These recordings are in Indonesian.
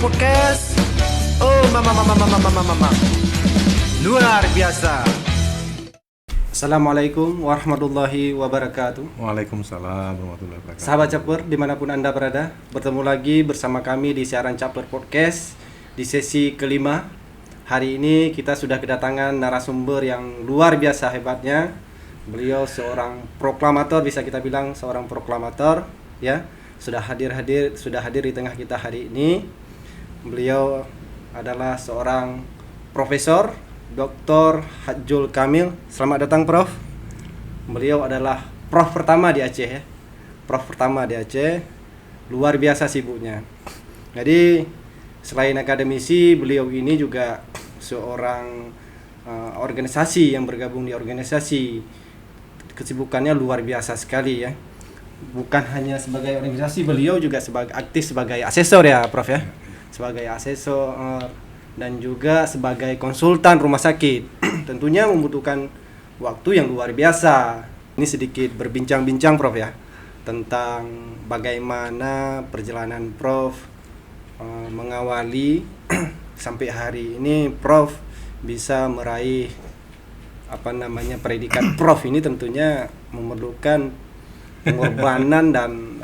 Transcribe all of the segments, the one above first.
Podcast. Oh, mama. Luar biasa. Assalamualaikum warahmatullahi wabarakatuh. Waalaikumsalam warahmatullahi wabarakatuh. Sahabat Caper dimanapun Anda berada, bertemu lagi bersama kami di siaran Caper Podcast di sesi kelima. Hari ini kita sudah kedatangan narasumber yang luar biasa hebatnya. Beliau seorang proklamator, bisa kita bilang seorang proklamator, ya. Sudah hadir di tengah kita hari ini. Beliau adalah seorang profesor Dr. Hajjul Kamil. Selamat datang, Prof. Beliau adalah prof pertama di Aceh, ya. Prof pertama di Aceh. Luar biasa sibuknya. Jadi selain akademisi, beliau ini juga seorang organisasi yang bergabung di organisasi. Kesibukannya luar biasa sekali, ya. Bukan hanya sebagai organisasi, beliau juga aktif sebagai asesor, ya, Prof, ya. Sebagai asesor dan juga sebagai konsultan rumah sakit. Tentunya membutuhkan waktu yang luar biasa. Ini sedikit berbincang-bincang, Prof, ya, tentang bagaimana perjalanan Prof mengawali sampai hari ini Prof bisa meraih predikat Prof. Ini tentunya memerlukan pengorbanan dan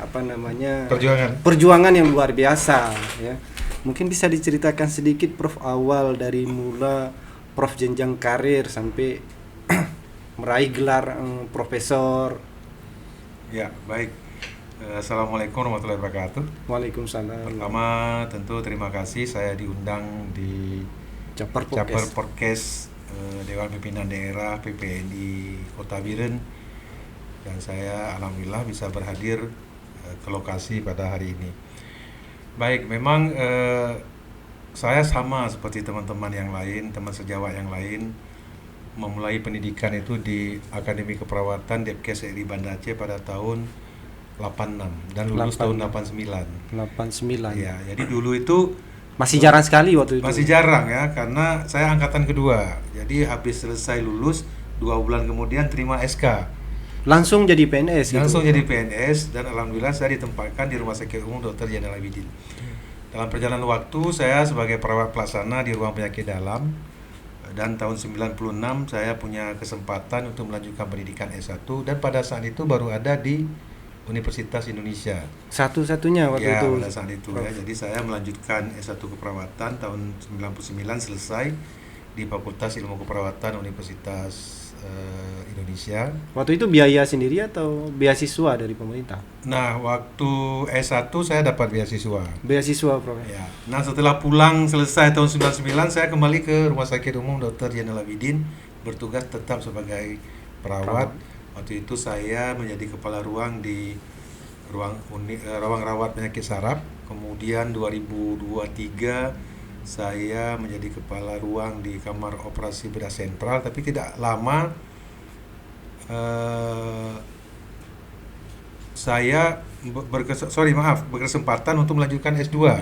perjuangan yang luar biasa, ya. Mungkin bisa diceritakan sedikit, Prof, awal dari mula Prof jenjang karir sampai meraih gelar profesor. Ya, baik. Assalamualaikum warahmatullahi wabarakatuh. Waalaikumsalam. Pertama, tentu terima kasih saya diundang di Caper Podcast Dewan Pimpinan Daerah PPNI Kota Biren, dan saya alhamdulillah bisa berhadir ke lokasi pada hari ini. Baik, memang saya sama seperti teman-teman yang lain, teman sejawat yang lain, memulai pendidikan itu di Akademi Keperawatan Depkes RI Banda Aceh pada tahun 86 dan lulus tahun 89. Ya, jadi dulu itu masih jarang sekali waktu itu. Masih jarang, ya, karena saya angkatan kedua. Jadi habis selesai lulus 2 bulan kemudian terima SK. Langsung jadi PNS. Langsung jadi PNS, dan alhamdulillah saya ditempatkan di Rumah Sakit Umum Dr. Zainal Abidin. Dalam perjalanan waktu saya sebagai perawat pelaksana di ruang penyakit dalam, dan tahun 96 saya punya kesempatan untuk melanjutkan pendidikan S1, dan pada saat itu baru ada di Universitas Indonesia. Satu-satunya waktu itu. Pada saat itu, ya. Jadi saya melanjutkan S1 keperawatan tahun 99, selesai di Fakultas Ilmu Keperawatan Universitas Indonesia. Waktu itu biaya sendiri atau beasiswa dari pemerintah? Nah, waktu S1 saya dapat beasiswa. Beasiswa, Prof. Ya. Nah, setelah pulang selesai tahun 99, saya kembali ke Rumah Sakit Umum Dr. Zainal Abidin, bertugas tetap sebagai perawat. Waktu itu saya menjadi kepala ruang di ruang rawat penyakit saraf. Kemudian 2023 saya menjadi kepala ruang di kamar operasi bedah sentral, tapi tidak lama saya berkesempatan untuk melanjutkan S2.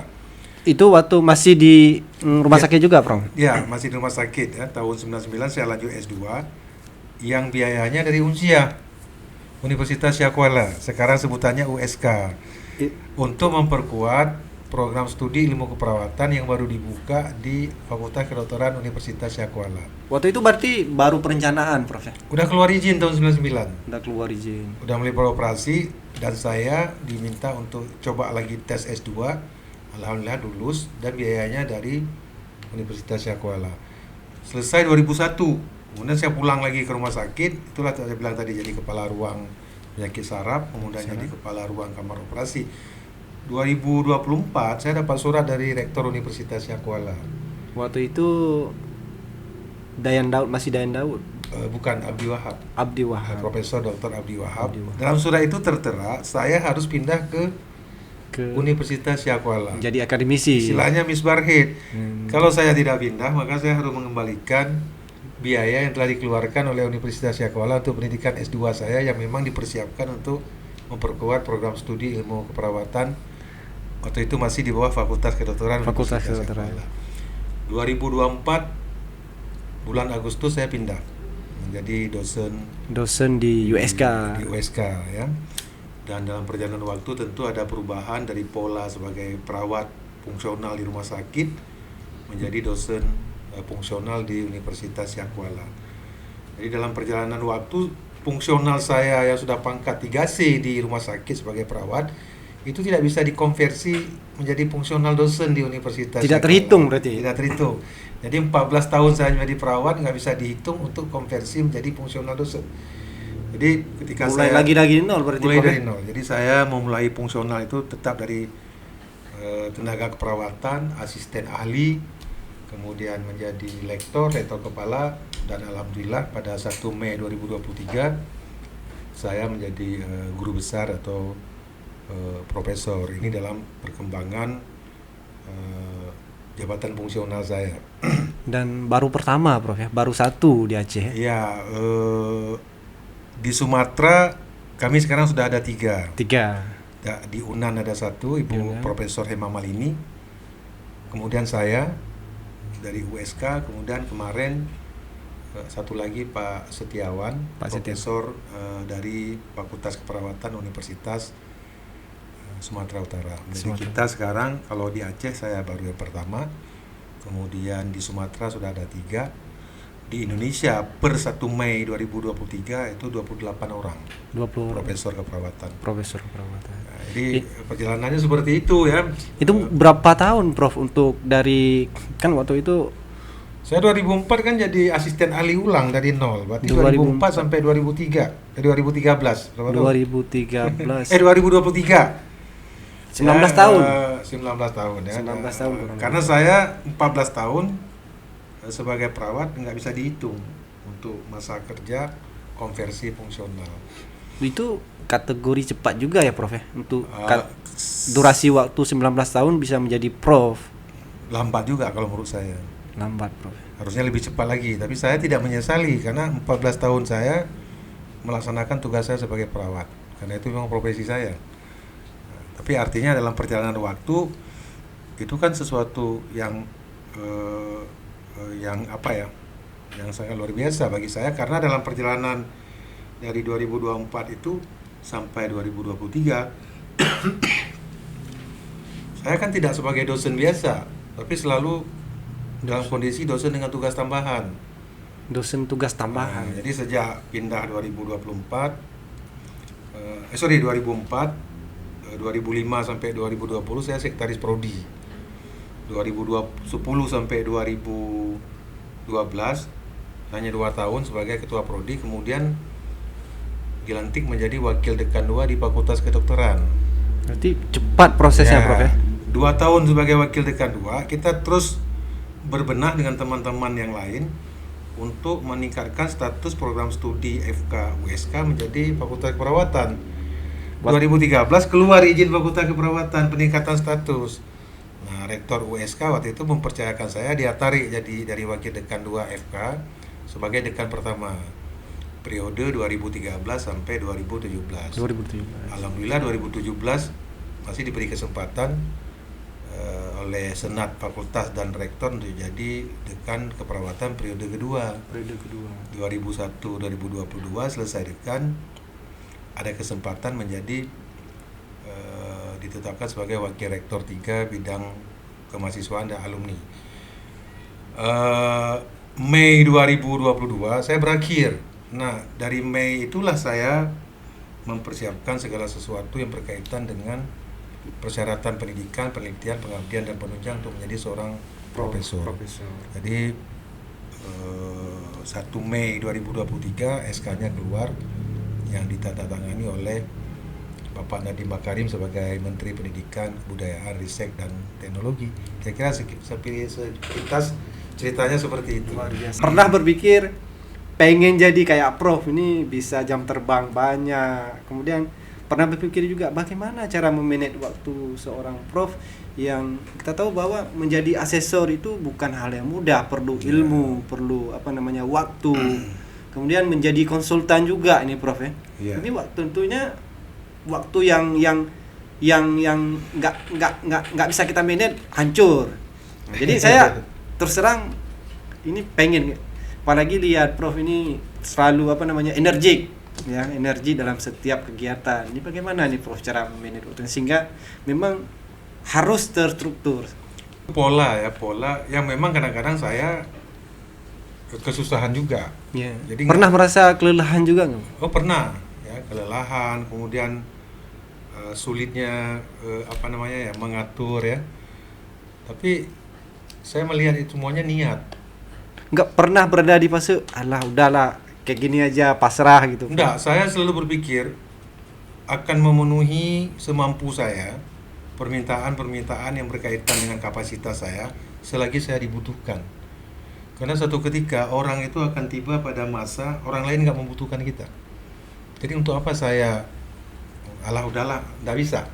Itu waktu masih di rumah sakit juga, Prof? Ya, masih di rumah sakit, ya. Tahun 99 saya lanjut S2 yang biayanya dari UNSIA, Universitas Syiah Kuala, sekarang sebutannya USK, untuk memperkuat program studi ilmu keperawatan yang baru dibuka di Fakultas Kedokteran Universitas Syiah Kuala. Waktu itu berarti baru perencanaan, Prof? Udah keluar izin tahun 99. Udah keluar izin. Udah mulai beroperasi, dan saya diminta untuk coba lagi tes S2. Alhamdulillah lulus, dan biayanya dari Universitas Syiah Kuala. Selesai 2001. Kemudian saya pulang lagi ke rumah sakit. Itulah saya bilang tadi, jadi kepala ruang penyakit saraf, kemudian jadi kepala ruang kamar operasi. 2024 saya dapat surat dari Rektor Universitas Syiah Kuala. Waktu itu masih Dayan Daud? Bukan, Abdi Wahab. Profesor Dr. Abdi Wahab. Dalam surat itu tertera saya harus pindah ke Universitas Syiah Kuala. Jadi akademisi. Istilahnya misbarhid. Kalau saya tidak pindah, maka saya harus mengembalikan biaya yang telah dikeluarkan oleh Universitas Syiah Kuala untuk pendidikan S2 saya, yang memang dipersiapkan untuk memperkuat program studi ilmu keperawatan. Waktu itu masih di bawah Fakultas Kedokteran. 2024 bulan Agustus saya pindah menjadi dosen di USK. Di USK, ya. Dan dalam perjalanan waktu tentu ada perubahan dari pola sebagai perawat fungsional di rumah sakit menjadi dosen fungsional di Universitas Syakuala. Jadi dalam perjalanan waktu, fungsional saya yang sudah pangkat 3C di rumah sakit sebagai perawat itu tidak bisa dikonversi menjadi fungsional dosen di Universitas Tidak Syakuala. terhitung berarti? Tidak terhitung. Jadi 14 tahun saya menjadi perawat nggak bisa dihitung untuk konversi menjadi fungsional dosen. Jadi ketika mulai saya lagi nol berarti, mulai Prof, dari nol. Jadi saya memulai fungsional itu tetap dari tenaga keperawatan, asisten ahli, kemudian menjadi rektor kepala, dan alhamdulillah pada 1 Mei 2023 saya menjadi guru besar atau profesor. Ini dalam perkembangan jabatan fungsional saya. Dan baru pertama, Prof, ya, baru satu di Aceh. Ya, di Sumatera kami sekarang sudah ada 3. Di Unan ada 1, Ibu Profesor Hema Malini. Kemudian saya dari USK, kemudian kemarin satu lagi Pak Setiawan, Profesor dari Fakultas Keperawatan Universitas Sumatera Utara. Jadi kita sekarang kalau di Aceh saya baru yang pertama, kemudian di Sumatera sudah ada 3. Di Indonesia per 1 Mei 2023 itu 28 orang 20 profesor keperawatan. Nah, jadi perjalanannya seperti itu ya. Itu berapa tahun, Prof, untuk dari, kan waktu itu saya 2004 kan jadi asisten ahli ulang dari nol. Berarti 2004 sampai 2003. 2013. 2013. 2023. 19 tahun. 19 tahun ya. 19 tahun. Karena saya 14 tahun sebagai perawat nggak bisa dihitung untuk masa kerja konversi fungsional. Itu kategori cepat juga ya, Prof, ya? Untuk durasi waktu 19 tahun bisa menjadi Prof. Lambat juga kalau menurut saya. Lambat, Prof. Harusnya lebih cepat lagi, tapi saya tidak menyesali karena 14 tahun saya melaksanakan tugas saya sebagai perawat. Karena itu memang profesi saya. Tapi artinya dalam perjalanan waktu itu kan sesuatu yang yang sangat luar biasa bagi saya, karena dalam perjalanan dari 2024 itu sampai 2023 saya kan tidak sebagai dosen biasa, tapi selalu dalam kondisi dosen dengan tugas tambahan. Dosen tugas tambahan. Nah, jadi sejak pindah 2004 2005 sampai 2020 saya sekretaris prodi. 2010 sampai 2012 hanya 2 tahun sebagai ketua prodi, kemudian dilantik menjadi wakil dekan 2 di Fakultas Kedokteran. Berarti cepat prosesnya, Prof, ya. 2 tahun sebagai wakil dekan 2, kita terus berbenah dengan teman-teman yang lain untuk meningkatkan status program studi FK USK menjadi Fakultas Keperawatan. 2013 keluar izin Fakultas Keperawatan peningkatan status. Nah, Rektor USK waktu itu mempercayakan saya, dia tarik jadi dari wakil dekan 2 FK sebagai dekan pertama periode 2013 sampai 2017. Alhamdulillah 2017 masih diberi kesempatan oleh Senat Fakultas dan Rektor untuk jadi dekan keperawatan periode kedua. 2001-2022 selesai dekan, ada kesempatan menjadi ditetapkan sebagai wakil rektor 3 bidang kemahasiswaan dan alumni. Mei 2022 saya berakhir. Nah, dari Mei itulah saya mempersiapkan segala sesuatu yang berkaitan dengan persyaratan pendidikan, penelitian, pengabdian dan penunjang untuk menjadi seorang profesor. Jadi 1 Mei 2023 SK-nya keluar yang ditandatangani oleh Bapak Nadiem Makarim sebagai Menteri Pendidikan, Kebudayaan, Riset dan Teknologi. Kira-kira sepintas ceritanya seperti itu. Pernah berpikir pengen jadi kayak Prof, ini bisa jam terbang banyak. Kemudian pernah berpikir juga bagaimana cara memanage waktu seorang Prof yang kita tahu bahwa menjadi asesor itu bukan hal yang mudah, perlu ilmu, perlu waktu. Kemudian menjadi konsultan juga ini, Prof, ya. Ini tentunya waktu yang nggak bisa kita manage, hancur. Jadi saya terus terang ini pengen, apalagi lihat Prof ini selalu energik, ya, energi dalam setiap kegiatan. Ini bagaimana nih Prof cara manage waktu, sehingga memang harus terstruktur. Pola yang memang kadang-kadang saya kesusahan juga. Ya. Jadi Pernah merasa kelelahan juga nggak? Oh pernah ya, kelelahan, kemudian sulitnya mengatur ya. Tapi saya melihat itu semuanya niat. Nggak pernah berada di fase, alah udahlah kayak gini aja pasrah gitu. Enggak, saya selalu berpikir akan memenuhi semampu saya permintaan-permintaan yang berkaitan dengan kapasitas saya selagi saya dibutuhkan. Karena suatu ketika orang itu akan tiba pada masa orang lain nggak membutuhkan kita. Jadi untuk apa saya alah udahlah, nggak bisa.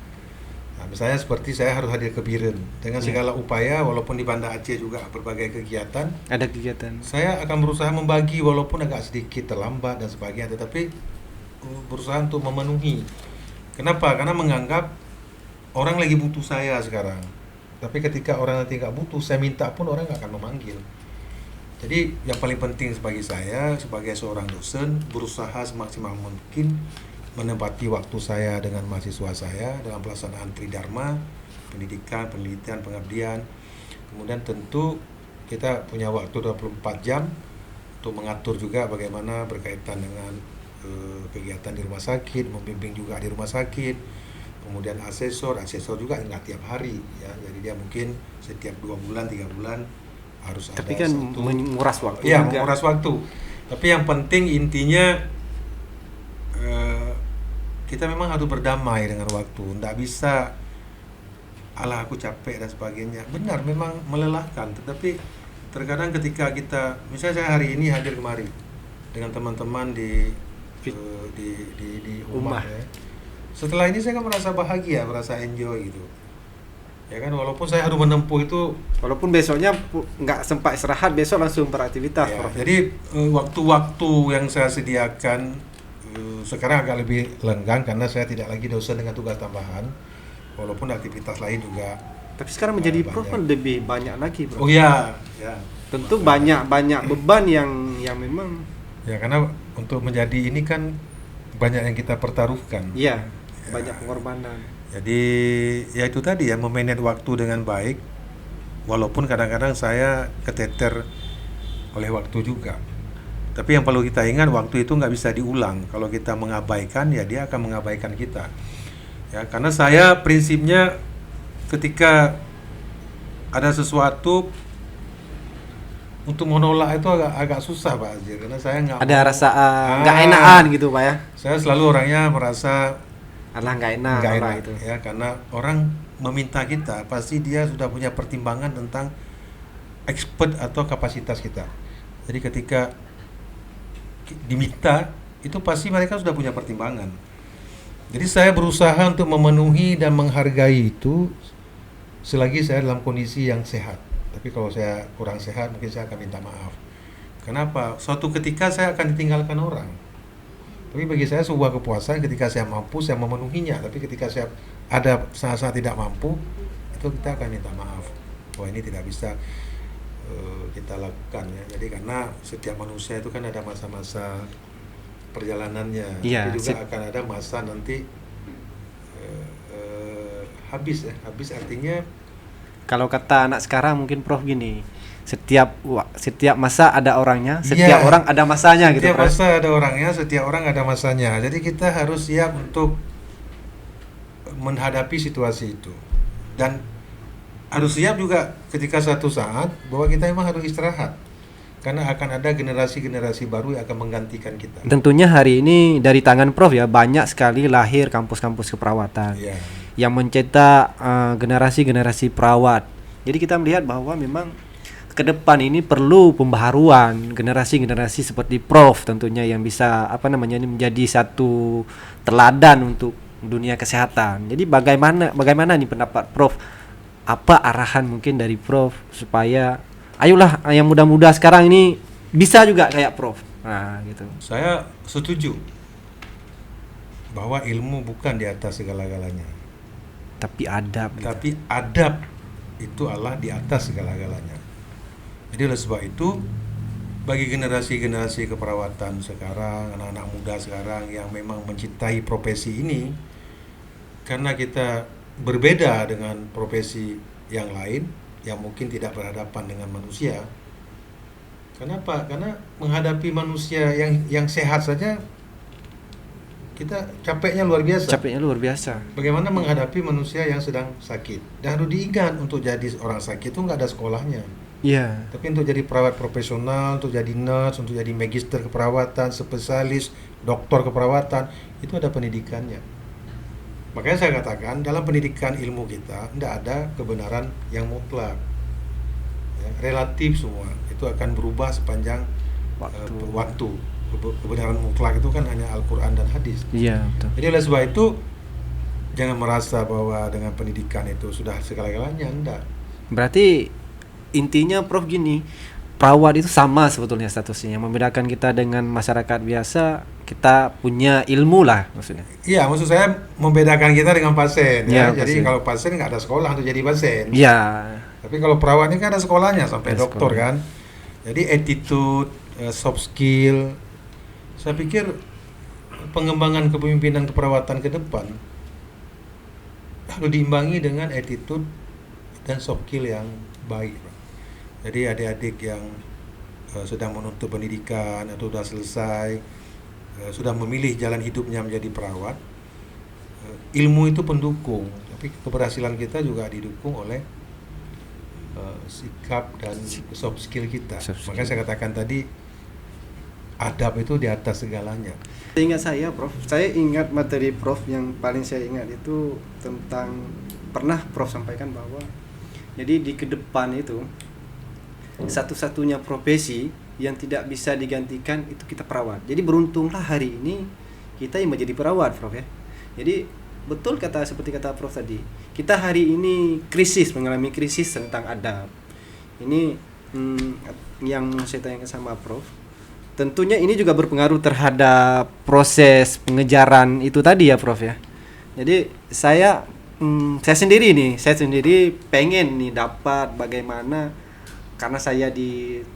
Nah, misalnya seperti saya harus hadir ke Biren dengan segala upaya, walaupun di Banda Aceh juga berbagai kegiatan. Ada kegiatan. Saya akan berusaha membagi walaupun agak sedikit terlambat dan sebagainya, tetapi berusaha untuk memenuhi. Kenapa? Karena menganggap orang lagi butuh saya sekarang. Tapi ketika orang nanti nggak butuh, saya minta pun orang nggak akan memanggil. Jadi yang paling penting bagi saya sebagai seorang dosen, berusaha semaksimal mungkin menempati waktu saya dengan mahasiswa saya dalam pelaksanaan Tridharma, pendidikan, penelitian, pengabdian. Kemudian tentu kita punya waktu 24 jam untuk mengatur juga bagaimana berkaitan dengan kegiatan di rumah sakit, membimbing juga di rumah sakit. Kemudian asesor juga nggak tiap hari ya. Jadi dia mungkin setiap 2 bulan, 3 bulan harus Tapi ada kan satu. menguras waktu Iya, juga. menguras waktu. Tapi yang penting intinya kita memang harus berdamai dengan waktu. Nggak bisa alah aku capek dan sebagainya. Benar, memang melelahkan. Tetapi terkadang ketika kita, misalnya saya hari ini hadir kemari dengan teman-teman di Ummah ya. Setelah ini saya kan merasa bahagia, merasa enjoy gitu. Ya kan, walaupun saya harus menempuh itu. Walaupun besoknya nggak sempat istirahat, besok langsung beraktivitas. Ya, Prof. jadi waktu-waktu yang saya sediakan sekarang agak lebih lenggang karena saya tidak lagi dosen dengan tugas tambahan, walaupun aktivitas lain juga. Tapi sekarang menjadi banyak. prof kan lebih banyak lagi, Prof. Oh ya. Tentu banyak beban yang memang. Ya karena untuk menjadi ini kan banyak yang kita pertaruhkan. Iya, banyak pengorbanan. Jadi ya itu tadi ya, memanage waktu dengan baik, walaupun kadang-kadang saya keteter oleh waktu juga. Tapi yang perlu kita ingat, waktu itu nggak bisa diulang. Kalau kita mengabaikan, ya dia akan mengabaikan kita. Ya, karena saya prinsipnya ketika ada sesuatu untuk menolak itu agak susah Pak Azir, karena saya nggak Ada mau- rasa nggak enakan gitu, Pak ya. Saya selalu orangnya merasa Alah nggak enak, nggak orang enak itu. ya, karena orang meminta kita pasti dia sudah punya pertimbangan tentang expert atau kapasitas kita. Jadi ketika diminta itu pasti mereka sudah punya pertimbangan. Jadi saya berusaha untuk memenuhi dan menghargai itu selagi saya dalam kondisi yang sehat. Tapi kalau saya kurang sehat mungkin saya akan minta maaf. Kenapa? Suatu ketika saya akan ditinggalkan orang. Tapi bagi saya sebuah kepuasan ketika saya mampu saya memenuhinya. Tapi ketika saya ada saat-saat tidak mampu, itu kita akan minta maaf. Wah ini tidak bisa kita lakukan ya. Jadi karena setiap manusia itu kan ada masa-masa perjalanannya. Iya, Tapi juga akan ada masa nanti habis ya. Habis artinya Kalau kata anak sekarang mungkin Prof gini, setiap masa ada orangnya, setiap orang ada masanya gitu, setiap Prof. masa ada orangnya, setiap orang ada masanya. Jadi kita harus siap untuk menghadapi situasi itu. Dan harus siap juga ketika suatu saat bahwa kita memang harus istirahat. Karena akan ada generasi-generasi baru yang akan menggantikan kita. Tentunya hari ini dari tangan Prof ya banyak sekali lahir kampus-kampus keperawatan Iya. yang mencetak generasi-generasi perawat. Jadi kita melihat bahwa memang ke depan ini perlu pembaharuan generasi-generasi seperti Prof tentunya yang bisa ini menjadi satu teladan untuk dunia kesehatan. Jadi bagaimana nih pendapat Prof? Apa arahan mungkin dari Prof supaya ayolah yang muda-muda sekarang ini bisa juga kayak Prof. Nah, gitu. Saya setuju bahwa ilmu bukan di atas segala-galanya. Tapi adab gitu. Tapi adab itu Allah di atas segala-galanya. Jadi oleh sebab itu bagi generasi-generasi keperawatan sekarang, anak-anak muda sekarang yang memang mencintai profesi ini, karena kita berbeda dengan profesi yang lain yang mungkin tidak berhadapan dengan manusia. Kenapa? Karena menghadapi manusia yang sehat saja kita capeknya luar biasa. Capeknya luar biasa. Bagaimana menghadapi manusia yang sedang sakit? Dan harus diingat, untuk jadi orang sakit itu nggak ada sekolahnya. Iya. Tapi untuk jadi perawat profesional, untuk jadi nurse, untuk jadi magister keperawatan, spesialis, doktor keperawatan, itu ada pendidikannya. Makanya saya katakan dalam pendidikan ilmu kita tidak ada kebenaran yang mutlak. Ya, relatif semua. Itu akan berubah sepanjang waktu. Kebenaran mutlak itu kan hanya Al-Quran dan hadis. Iya, betul. Jadi oleh sebab itu jangan merasa bahwa dengan pendidikan itu sudah segala-galanya, enggak. Berarti intinya Prof gini, perawat itu sama sebetulnya statusnya. Yang membedakan kita dengan masyarakat biasa, kita punya ilmu lah maksudnya. Iya, maksud saya membedakan kita dengan pasien. Ya. pasien. Jadi kalau pasien nggak ada sekolah untuk jadi pasien. Iya. Tapi kalau perawat ini kan ada sekolahnya sampai Ada doktor sekolah. kan. Jadi attitude, soft skill. Saya pikir pengembangan kepemimpinan keperawatan ke depan harus diimbangi dengan attitude dan soft skill yang baik. Jadi adik-adik yang sedang menuntut pendidikan atau sudah selesai, sudah memilih jalan hidupnya menjadi perawat, ilmu itu pendukung, tapi keberhasilan kita juga didukung oleh sikap dan soft skill kita. Makanya saya katakan tadi, adab itu di atas segalanya. Ingat saya Prof, saya ingat materi Prof yang paling saya ingat itu tentang, pernah Prof sampaikan bahwa jadi di kedepan itu satu-satunya profesi yang tidak bisa digantikan itu kita perawat. Jadi beruntunglah hari ini kita yang menjadi perawat Prof ya. Jadi betul seperti kata Prof tadi, kita hari ini mengalami krisis tentang adab. Ini yang saya tanyakan sama Prof. Tentunya ini juga berpengaruh terhadap proses pengejaran itu tadi ya Prof ya. Jadi saya sendiri pengen nih dapat bagaimana, karena saya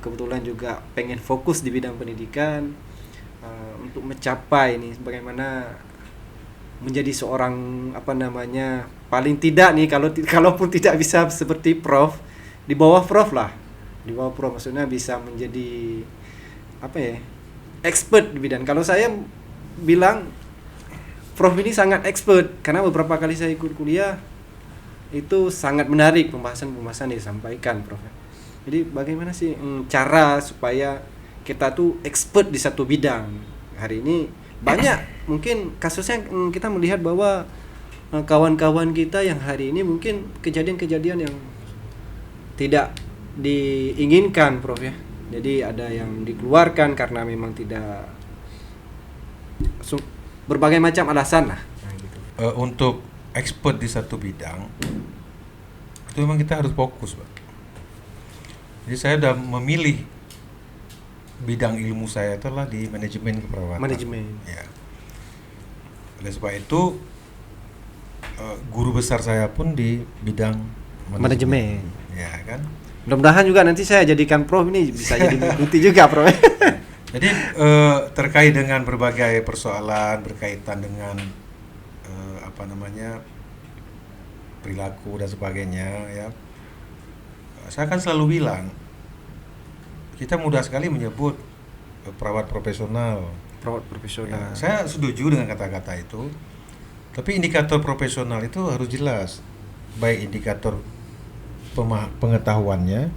kebetulan juga pengen fokus di bidang pendidikan untuk mencapai nih bagaimana menjadi seorang paling tidak nih kalaupun tidak bisa seperti Prof, di bawah Prof maksudnya bisa menjadi expert di bidang. Kalau saya bilang Prof ini sangat expert karena beberapa kali saya ikut kuliah itu sangat menarik pembahasan yang disampaikan Prof. Jadi bagaimana sih cara supaya kita tuh expert di satu bidang? Hari ini banyak mungkin kasusnya kita melihat bahwa kawan-kawan kita yang hari ini mungkin kejadian-kejadian yang tidak diinginkan Prof ya. Jadi ada yang dikeluarkan karena memang tidak berbagai macam alasan lah. Untuk expert di satu bidang itu memang kita harus fokus, Pak. Jadi saya sudah memilih bidang ilmu saya itulah di manajemen keperawatan. Manajemen. Ya. Oleh sebab itu guru besar saya pun di bidang Manajemen. Ya kan. Mudah-mudahan juga nanti saya jadikan Prof ini bisa jadi mengikuti juga Prof. Jadi terkait dengan berbagai persoalan berkaitan dengan perilaku dan sebagainya ya. Saya kan selalu bilang kita mudah sekali menyebut perawat profesional. Perawat profesional. Ya, saya setuju dengan kata-kata itu. Tapi indikator profesional itu harus jelas. Baik indikator pengetahuannya,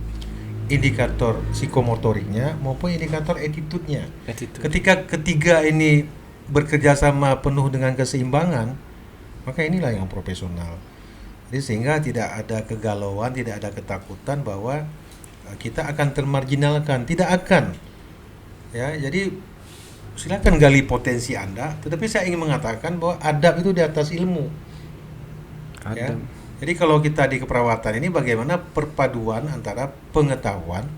indikator psikomotoriknya maupun indikator attitude-nya. Ketika ketiga ini bekerja sama penuh dengan keseimbangan, maka inilah yang profesional. Jadi sehingga tidak ada kegalauan, tidak ada ketakutan bahwa kita akan termarginalkan, tidak akan. Ya, jadi silakan gali potensi Anda, tetapi saya ingin mengatakan bahwa adab itu di atas ilmu. Ya. Jadi kalau kita di keperawatan ini bagaimana perpaduan antara pengetahuan,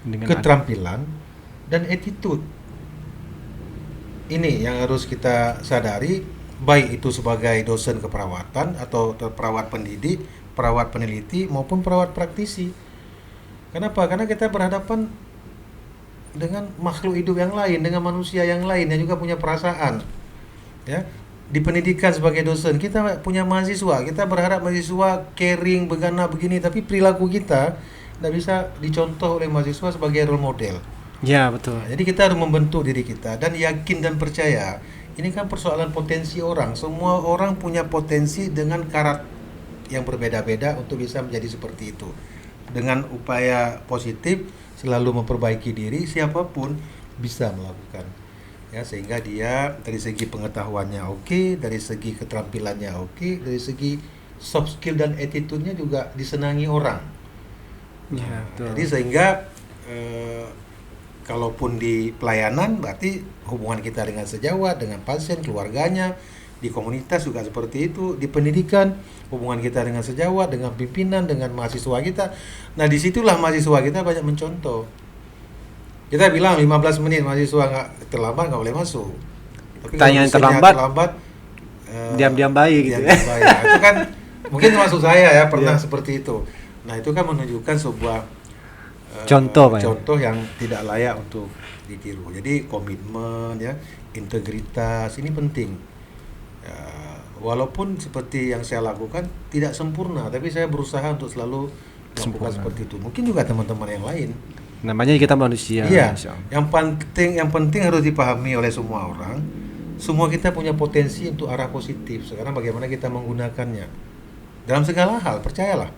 dengan keterampilan, dan attitude. Ini yang harus kita sadari, baik itu sebagai dosen keperawatan atau perawat pendidik, perawat peneliti maupun perawat praktisi. Kenapa? Karena kita berhadapan dengan makhluk hidup yang lain, dengan manusia yang lain yang juga punya perasaan. Ya. di pendidikan sebagai dosen, kita punya mahasiswa, kita berharap mahasiswa caring, begana begini, tapi perilaku kita tidak bisa dicontoh oleh mahasiswa sebagai role model. Ya, betul. Nah, jadi kita harus membentuk diri kita dan yakin dan percaya. Ini kan persoalan potensi orang. Semua orang punya potensi dengan karakter yang berbeda-beda untuk bisa menjadi seperti itu. Dengan upaya positif, selalu memperbaiki diri, siapapun bisa melakukan. Ya, sehingga dia dari segi pengetahuannya oke, dari segi keterampilannya oke, dari segi soft skill dan attitude-nya juga disenangi orang. Ya, betul. Jadi sehingga kalaupun di pelayanan berarti hubungan kita dengan sejawat, dengan pasien, keluarganya, di komunitas juga seperti itu, di pendidikan hubungan kita dengan sejawat, dengan pimpinan, dengan mahasiswa kita. Nah, disitulah mahasiswa kita banyak mencontoh. Kita bilang 15 menit mahasiswa nggak terlambat nggak boleh masuk. Tapi Tanya yang terlambat, diam-diam baik gitu. Diam-diam baik. Nah, itu kan mungkin termasuk saya ya pernah seperti itu. Nah, itu kan menunjukkan sebuah contoh yang tidak layak untuk ditiru. Jadi komitmen ya, integritas ini penting. Ya, walaupun seperti yang saya lakukan tidak sempurna, tapi saya berusaha untuk selalu melakukan seperti itu. Mungkin juga teman-teman yang lain. Namanya kita manusia. Iya. Yang penting harus dipahami oleh semua orang. Semua kita punya potensi untuk arah positif. Sekarang bagaimana kita menggunakannya dalam segala hal, percayalah.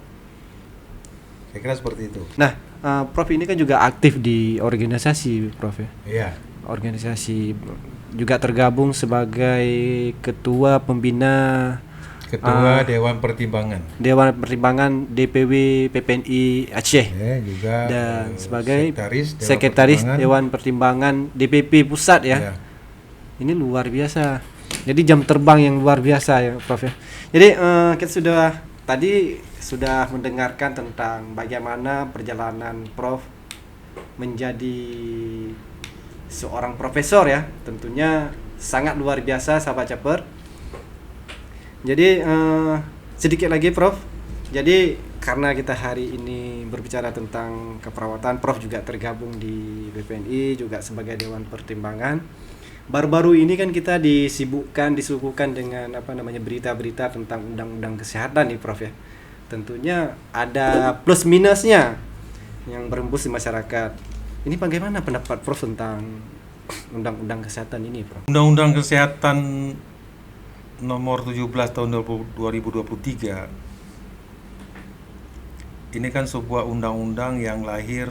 Saya kira seperti itu. Nah, Prof ini kan juga aktif di organisasi, Prof ya. Iya. Organisasi, juga tergabung sebagai ketua pembina Dewan Pertimbangan DPW PPNI Aceh. Juga dan sebagai sekretaris Dewan Pertimbangan DPP Pusat ya. Iya. Ini luar biasa. Jadi jam terbang yang luar biasa ya, Prof ya. Jadi kita sudah mendengarkan tentang bagaimana perjalanan Prof menjadi seorang profesor ya. Tentunya sangat luar biasa, sahabat Caper. Jadi sedikit lagi Prof. Jadi karena kita hari ini berbicara tentang keperawatan, Prof juga tergabung di BPNI juga sebagai Dewan Pertimbangan. Baru-baru ini kan kita disuguhkan dengan berita-berita tentang undang-undang kesehatan nih Prof ya. Tentunya ada plus minusnya yang berembus di masyarakat. Ini bagaimana pendapat Prof tentang undang-undang kesehatan ini, Prof? Undang-undang kesehatan nomor 17 tahun 2023 ini kan sebuah undang-undang yang lahir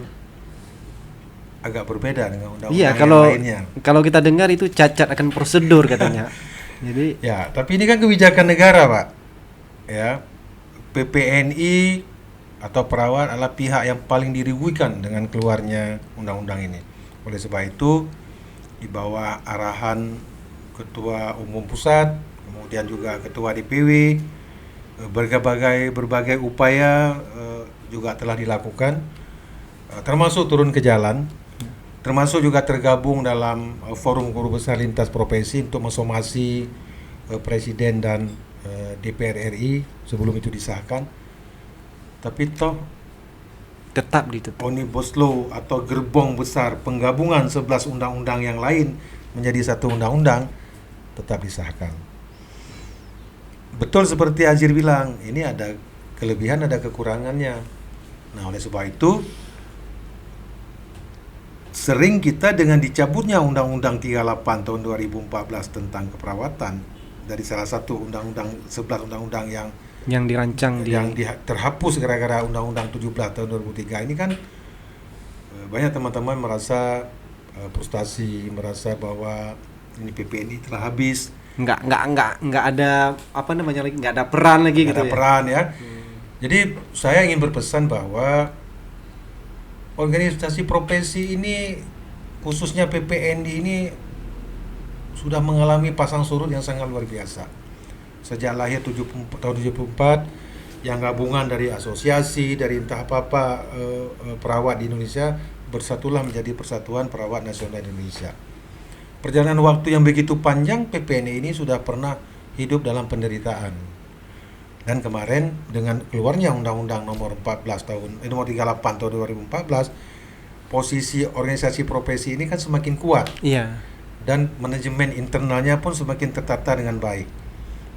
agak berbeda dengan undang-undang yang lainnya. Kalau kita dengar itu cacat akan prosedur katanya. Jadi ya, tapi ini kan kebijakan negara, Pak. Ya. PPNI atau perawat adalah pihak yang paling dirugikan dengan keluarnya undang-undang ini. Oleh sebab itu, di bawah arahan Ketua Umum Pusat, kemudian juga Ketua DPW, berbagai upaya juga telah dilakukan, termasuk turun ke jalan, termasuk juga tergabung dalam forum guru besar lintas profesi untuk mensomasi Presiden dan DPR RI sebelum itu disahkan. Tapi toh tetap ditutup. Omnibus Law atau gerbong besar penggabungan 11 undang-undang yang lain menjadi satu undang-undang tetap disahkan. Betul seperti Azir bilang, ini ada kelebihan, ada kekurangannya. Nah, oleh sebab itu sering kita dengan dicabutnya Undang-Undang 38 tahun 2014 tentang keperawatan dari salah satu undang-undang 11 undang-undang yang dirancang terhapus gara-gara Undang-Undang 17 tahun 2003 ini kan banyak teman-teman merasa frustasi, merasa bahwa ini PPNI telah habis, nggak ada nggak ada peran lagi gitu. Ada peran ya. Jadi saya ingin berpesan bahwa organisasi profesi ini khususnya PPNI ini sudah mengalami pasang surut yang sangat luar biasa. Sejak lahir tahun 74 yang gabungan dari asosiasi, dari entah apa-apa perawat di Indonesia bersatulah menjadi Persatuan Perawat Nasional Indonesia. Perjalanan waktu yang begitu panjang, PPNI ini sudah pernah hidup dalam penderitaan. Dan kemarin dengan keluarnya Undang-Undang nomor 38 tahun 2014, posisi organisasi profesi ini kan semakin kuat. Iya. dan manajemen internalnya pun semakin tertata dengan baik.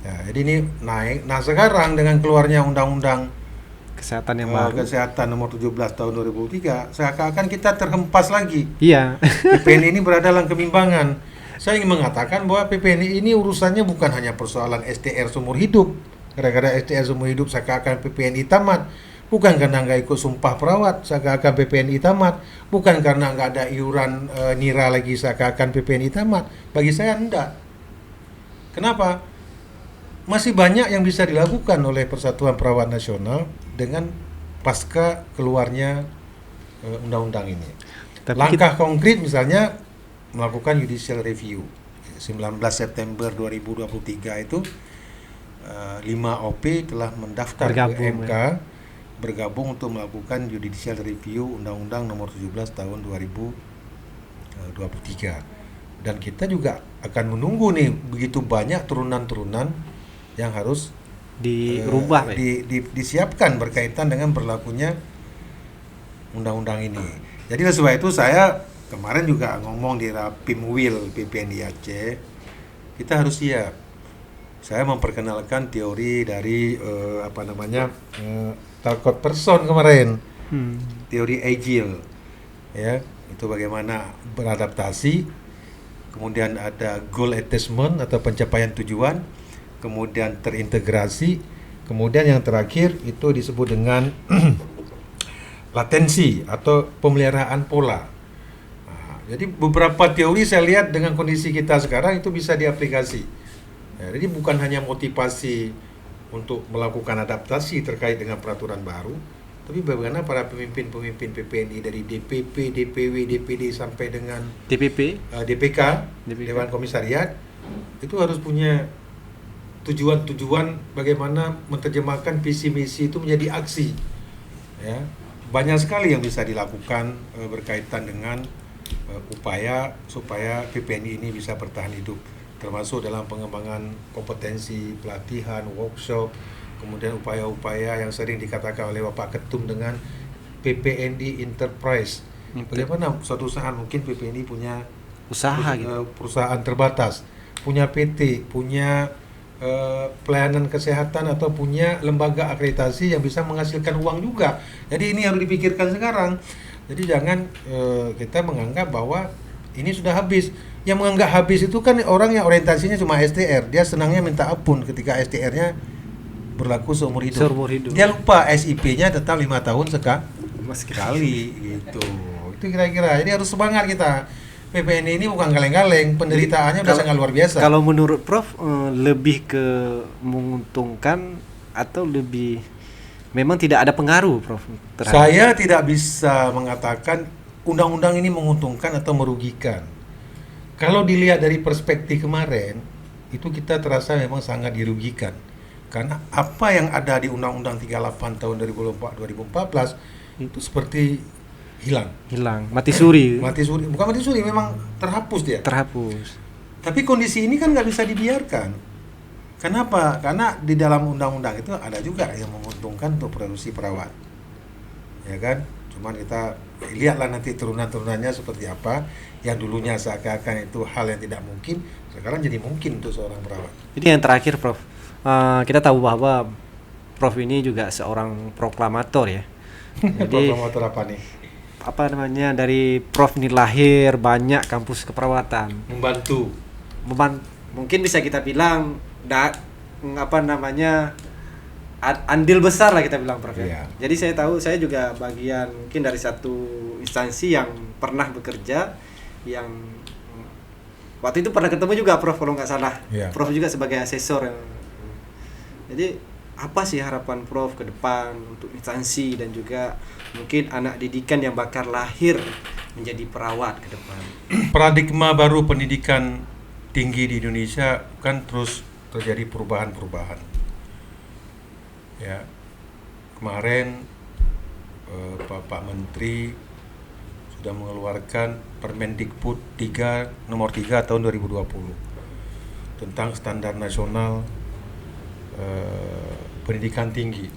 Ya, jadi ini naik. Nah sekarang dengan keluarnya undang-undang Kesehatan yang baru. kesehatan nomor 17 tahun 2003, seakan-akan kita terhempas lagi. Iya. PPNI ini berada dalam kebimbangan. Saya ingin mengatakan bahwa PPNI ini urusannya bukan hanya persoalan STR seumur hidup. Gara-gara STR seumur hidup seakan-akan PPNI tamat. Bukan karena nggak ikut sumpah perawat, seakan-akan PPNI tamat. Bukan karena nggak ada iuran nira lagi, seakan-akan PPNI tamat. Bagi saya enggak. Kenapa? Masih banyak yang bisa dilakukan oleh Persatuan Perawat Nasional dengan pasca keluarnya undang-undang ini. Tapi Langkah konkret misalnya melakukan judicial review. 19 September 2023 itu 5 OP telah mendaftar Bergabung, ke MK bergabung untuk melakukan judicial review Undang-Undang Nomor 17 Tahun 2023. Dan kita juga akan menunggu nih begitu banyak turunan-turunan yang harus dirubah, Pak. disiapkan berkaitan dengan berlakunya undang-undang ini. Jadi oleh sebab itu saya kemarin juga ngomong di Rapimwil PPNI Aceh, kita harus siap. Saya memperkenalkan teori dari Talcott Person kemarin, teori Agile, ya itu bagaimana beradaptasi, kemudian ada goal attainment atau pencapaian tujuan, kemudian terintegrasi, kemudian yang terakhir itu disebut dengan latensi atau pemeliharaan pola. Nah, jadi beberapa teori saya lihat dengan kondisi kita sekarang itu bisa diaplikasi. Ya, jadi bukan hanya motivasi untuk melakukan adaptasi terkait dengan peraturan baru, tapi bagaimana para pemimpin-pemimpin PPNI dari DPP, DPW, DPD sampai dengan DPK, DPK, Dewan Komisariat itu harus punya tujuan-tujuan bagaimana menerjemahkan visi misi itu menjadi aksi. Ya, banyak sekali yang bisa dilakukan berkaitan dengan upaya supaya PPNI ini bisa bertahan hidup, termasuk dalam pengembangan kompetensi, pelatihan, workshop, kemudian upaya-upaya yang sering dikatakan oleh Bapak Ketum dengan PPNI Enterprise. Bagaimana suatu saat mungkin PPNI punya usaha gitu. Perusahaan terbatas, punya PT, punya pelayanan kesehatan atau punya lembaga akreditasi yang bisa menghasilkan uang juga. Jadi ini harus dipikirkan sekarang. Jadi jangan kita menganggap bahwa ini sudah habis. Yang menganggap habis itu kan orang yang orientasinya cuma STR. Dia senangnya minta ampun ketika STR-nya berlaku seumur hidup. Dia lupa SIP-nya tetap 5 tahun sekali gitu. Itu kira-kira. Jadi harus semangat kita. PPNI ini bukan kaleng-kaleng, penderitaannya udah sangat luar biasa. Kalau menurut Prof lebih ke menguntungkan atau lebih memang tidak ada pengaruh, Prof? Saya tidak bisa mengatakan undang-undang ini menguntungkan atau merugikan. Kalau dilihat dari perspektif kemarin, itu kita terasa memang sangat dirugikan. Karena apa yang ada di Undang-Undang 38 tahun 2014 itu seperti hilang, mati suri, bukan mati suri, memang terhapus dia. Tapi kondisi ini kan nggak bisa dibiarkan. Kenapa? Karena di dalam undang-undang itu ada juga yang menguntungkan untuk produksi perawat, ya kan? Cuman kita lihatlah nanti turunan-turunannya seperti apa. Yang dulunya seakan-akan itu hal yang tidak mungkin, sekarang jadi mungkin untuk seorang perawat. Jadi yang terakhir, Prof, kita tahu bahwa Prof ini juga seorang proklamator ya. Jadi proklamator apa nih? Apa namanya, dari Prof ini lahir banyak kampus keperawatan, membantu mungkin bisa kita bilang andil besar lah kita bilang, Prof. Iya. Jadi saya tahu, saya juga bagian mungkin dari satu instansi yang pernah bekerja, yang waktu itu pernah ketemu juga Prof kalau nggak salah. Iya. Prof juga sebagai asesor. Jadi apa sih harapan Prof ke depan untuk instansi dan juga mungkin anak didikan yang bakal lahir menjadi perawat ke depan? Paradigma baru pendidikan tinggi di Indonesia kan terus terjadi perubahan-perubahan. Ya, kemarin Bapak Menteri sudah mengeluarkan Permendikbud nomor 3 tahun 2020 tentang standar nasional pendidikan tinggi.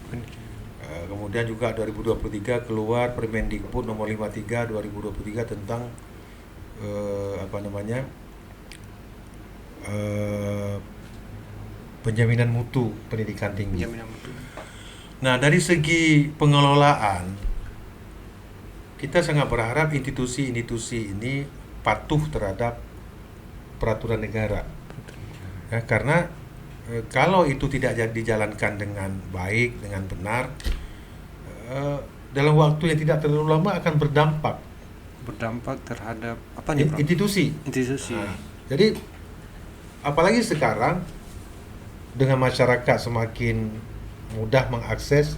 Kemudian juga 2023 keluar Permendikbud nomor 53 2023 tentang penjaminan mutu pendidikan tinggi. Jaminan mutu. Nah, dari segi pengelolaan, kita sangat berharap institusi-institusi ini patuh terhadap peraturan negara. Ya, karena kalau itu tidak dijalankan dengan baik, dengan benar, dalam waktu yang tidak terlalu lama akan berdampak Terhadap apa nih, Prof? institusi. Institusi. Jadi apalagi sekarang dengan masyarakat semakin mudah mengakses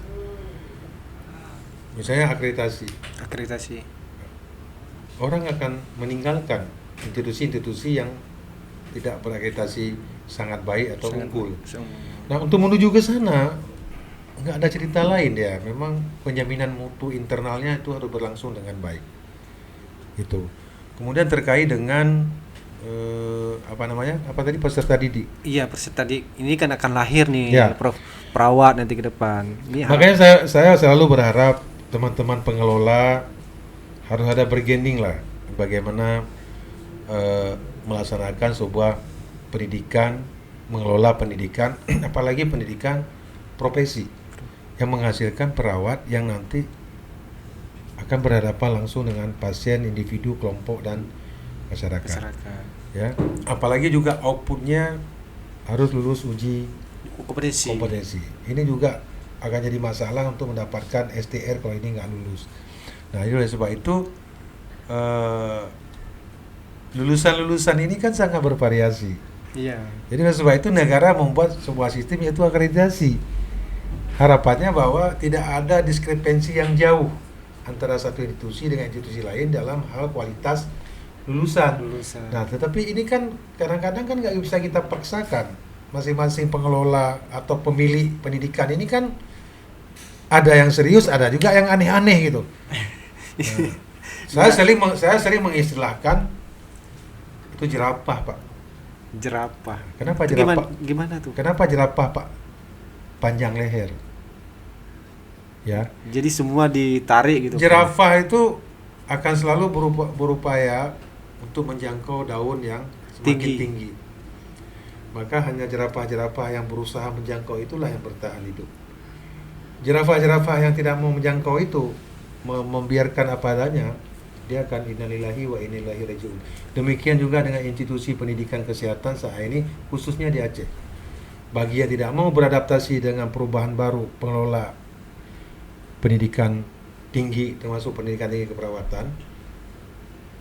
misalnya akreditasi, orang akan meninggalkan institusi-institusi yang tidak berakreditasi sangat baik atau unggul. Nah, untuk menuju ke sana nggak ada cerita lain ya, memang penjaminan mutu internalnya itu harus berlangsung dengan baik. Itu. Kemudian terkait dengan peserta didik. Iya, peserta didik ini kan akan lahir nih, Ya. Prof, perawat nanti ke depan. Ini Makanya saya selalu berharap teman-teman pengelola harus ada bargaining lah, bagaimana melaksanakan sebuah pendidikan, mengelola pendidikan, apalagi pendidikan profesi yang menghasilkan perawat yang nanti akan berhadapan langsung dengan pasien, individu, kelompok dan masyarakat. Ya, apalagi juga outputnya harus lulus uji kompetensi. Ini juga akan jadi masalah untuk mendapatkan STR kalau ini nggak lulus. Nah, oleh sebab itu lulusan ini kan sangat bervariasi. Iya. Jadi oleh sebab itu negara membuat sebuah sistem yaitu akreditasi. Harapannya bahwa tidak ada diskrepensi yang jauh antara satu institusi dengan institusi lain dalam hal kualitas lulusan. Nah, tetapi ini kan kadang-kadang kan nggak bisa kita paksakan. Masing-masing pengelola atau pemilik pendidikan ini kan ada yang serius, ada juga yang aneh-aneh gitu. Nah, saya sering mengistilahkan itu jerapah, Pak. Jerapah. Kenapa Itu jerapah? Gimana tuh? Kenapa jerapah, Pak? Panjang leher. Ya. Jadi semua ditarik gitu. Jerapah itu akan selalu berupaya untuk menjangkau daun yang semakin tinggi. Maka hanya jerapah-jerapah yang berusaha menjangkau itulah yang bertahan hidup. Jerapah-jerapah yang tidak mau menjangkau itu, membiarkan apa adanya, dia akan innalillahi wa inna ilaihi raji'un. Demikian juga dengan institusi pendidikan kesehatan saat ini, khususnya di Aceh. Bagi yang tidak mau beradaptasi dengan perubahan baru pengelola pendidikan tinggi, termasuk pendidikan tinggi keperawatan,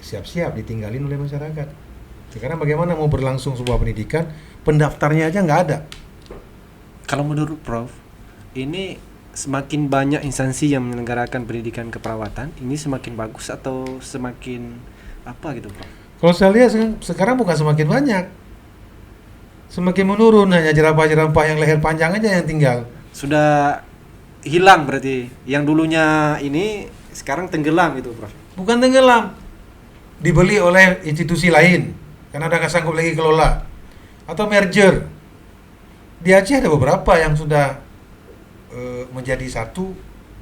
siap-siap ditinggalin oleh masyarakat. Sekarang bagaimana mau berlangsung sebuah pendidikan, pendaftarnya aja nggak ada. Kalau menurut Prof, ini semakin banyak instansi yang menyelenggarakan pendidikan keperawatan, ini semakin bagus atau semakin apa gitu, Prof? Kalau saya lihat sekarang bukan semakin banyak, semakin menurun, hanya jerapah-jerapah yang leher panjang aja yang tinggal. Sudah hilang berarti, yang dulunya ini sekarang tenggelam itu, Prof? Bukan tenggelam, dibeli oleh institusi lain karena udah nggak sanggup lagi kelola, atau merger. Di Aceh ada beberapa yang sudah menjadi satu,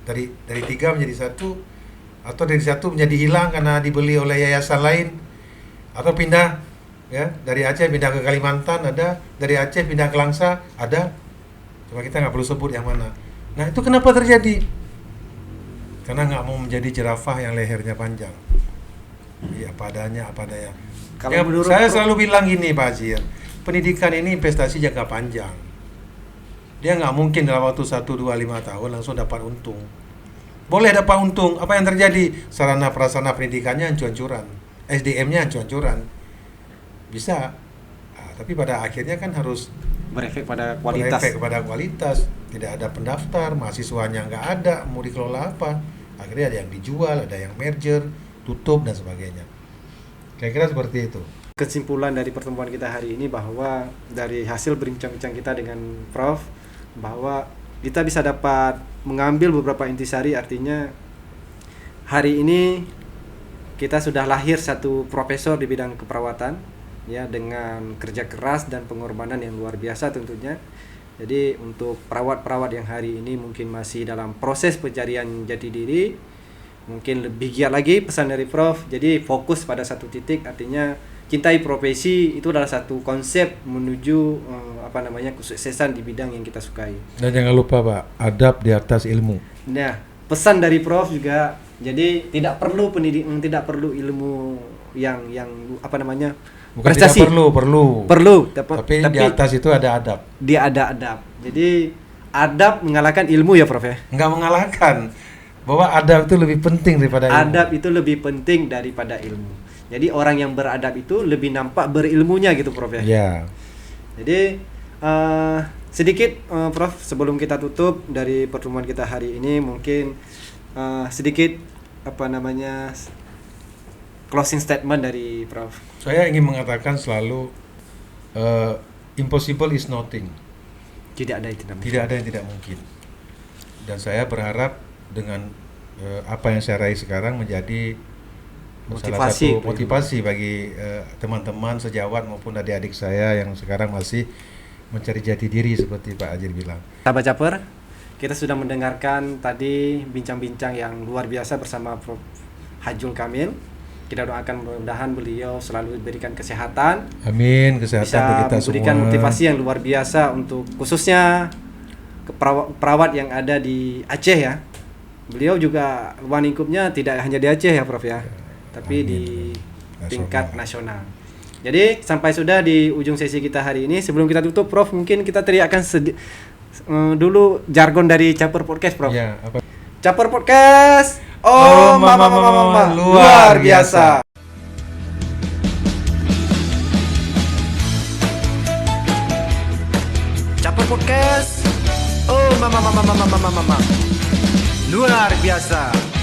dari 3 menjadi 1, atau dari 1 menjadi hilang karena dibeli oleh yayasan lain, atau pindah ya dari Aceh pindah ke Kalimantan ada, dari Aceh pindah ke Langsa ada, cuma kita nggak perlu sebut yang mana. Nah, itu kenapa terjadi? Karena nggak mau menjadi jerapah yang lehernya panjang. Iya, apa adanya. Kalau menurut saya selalu bilang gini, Pak Azir, pendidikan ini investasi jangka panjang. Dia nggak mungkin dalam waktu 1, 2, 5 tahun langsung dapat untung. Boleh dapat untung, apa yang terjadi? Sarana prasarana pendidikannya hancur-hancuran, SDM-nya hancur-hancuran. Bisa, tapi pada akhirnya kan harus berefek pada kualitas. Tidak ada pendaftar, mahasiswanya nggak ada, mau dikelola apa? Akhirnya ada yang dijual, ada yang merger, tutup dan sebagainya. Kira-kira seperti itu. Kesimpulan dari pertemuan kita hari ini bahwa dari hasil berbincang-bincang kita dengan Prof, bahwa kita bisa dapat mengambil beberapa intisari, artinya hari ini kita sudah lahir satu profesor di bidang keperawatan ya, dengan kerja keras dan pengorbanan yang luar biasa tentunya. Jadi untuk perawat-perawat yang hari ini mungkin masih dalam proses pencarian jati diri, mungkin lebih giat lagi pesan dari Prof. Jadi fokus pada satu titik, artinya cintai profesi itu adalah satu konsep menuju kesuksesan di bidang yang kita sukai. Dan jangan lupa Pak, adab di atas ilmu. Nah, pesan dari Prof juga, jadi tidak perlu pendidikan, tidak perlu ilmu yang Bukan prestasi. tidak perlu. Tapi di atas itu ada adab. Dia ada adab. Jadi adab mengalahkan ilmu ya Prof ya. Nggak mengalahkan, bahwa adab itu lebih penting daripada ilmu. Adab itu lebih penting daripada ilmu. Jadi orang yang beradab itu lebih nampak berilmunya gitu Prof ya. Ya. Jadi sedikit Prof, sebelum kita tutup dari pertemuan kita hari ini, mungkin sedikit closing statement dari Prof. Saya ingin mengatakan selalu impossible is nothing. Tidak ada yang tidak mungkin. Tidak ada yang tidak mungkin. Dan saya berharap dengan apa yang saya raih sekarang menjadi salah satu motivasi bagi teman-teman sejawat maupun adik-adik saya yang sekarang masih mencari jati diri seperti Pak Ajir bilang. Sahabat Caper, kita sudah mendengarkan tadi bincang-bincang yang luar biasa bersama Prof. Hajul Kamil. Kita doakan mudah-mudahan beliau selalu diberikan kesehatan. Amin, kesehatan bisa untuk kita memberikan semua. motivasi yang luar biasa untuk khususnya perawat yang ada di Aceh ya. Beliau juga ruang lingkupnya tidak hanya di Aceh ya Prof ya, tapi Amin. di tingkat nasional. Jadi sampai sudah di ujung sesi kita hari ini. Sebelum kita tutup Prof, mungkin kita teriakkan dulu jargon dari Caper Podcast Prof. Ya, apa? Caper Podcast. Oh, mama luar biasa. Caper Podcast. Oh, mama luar biasa.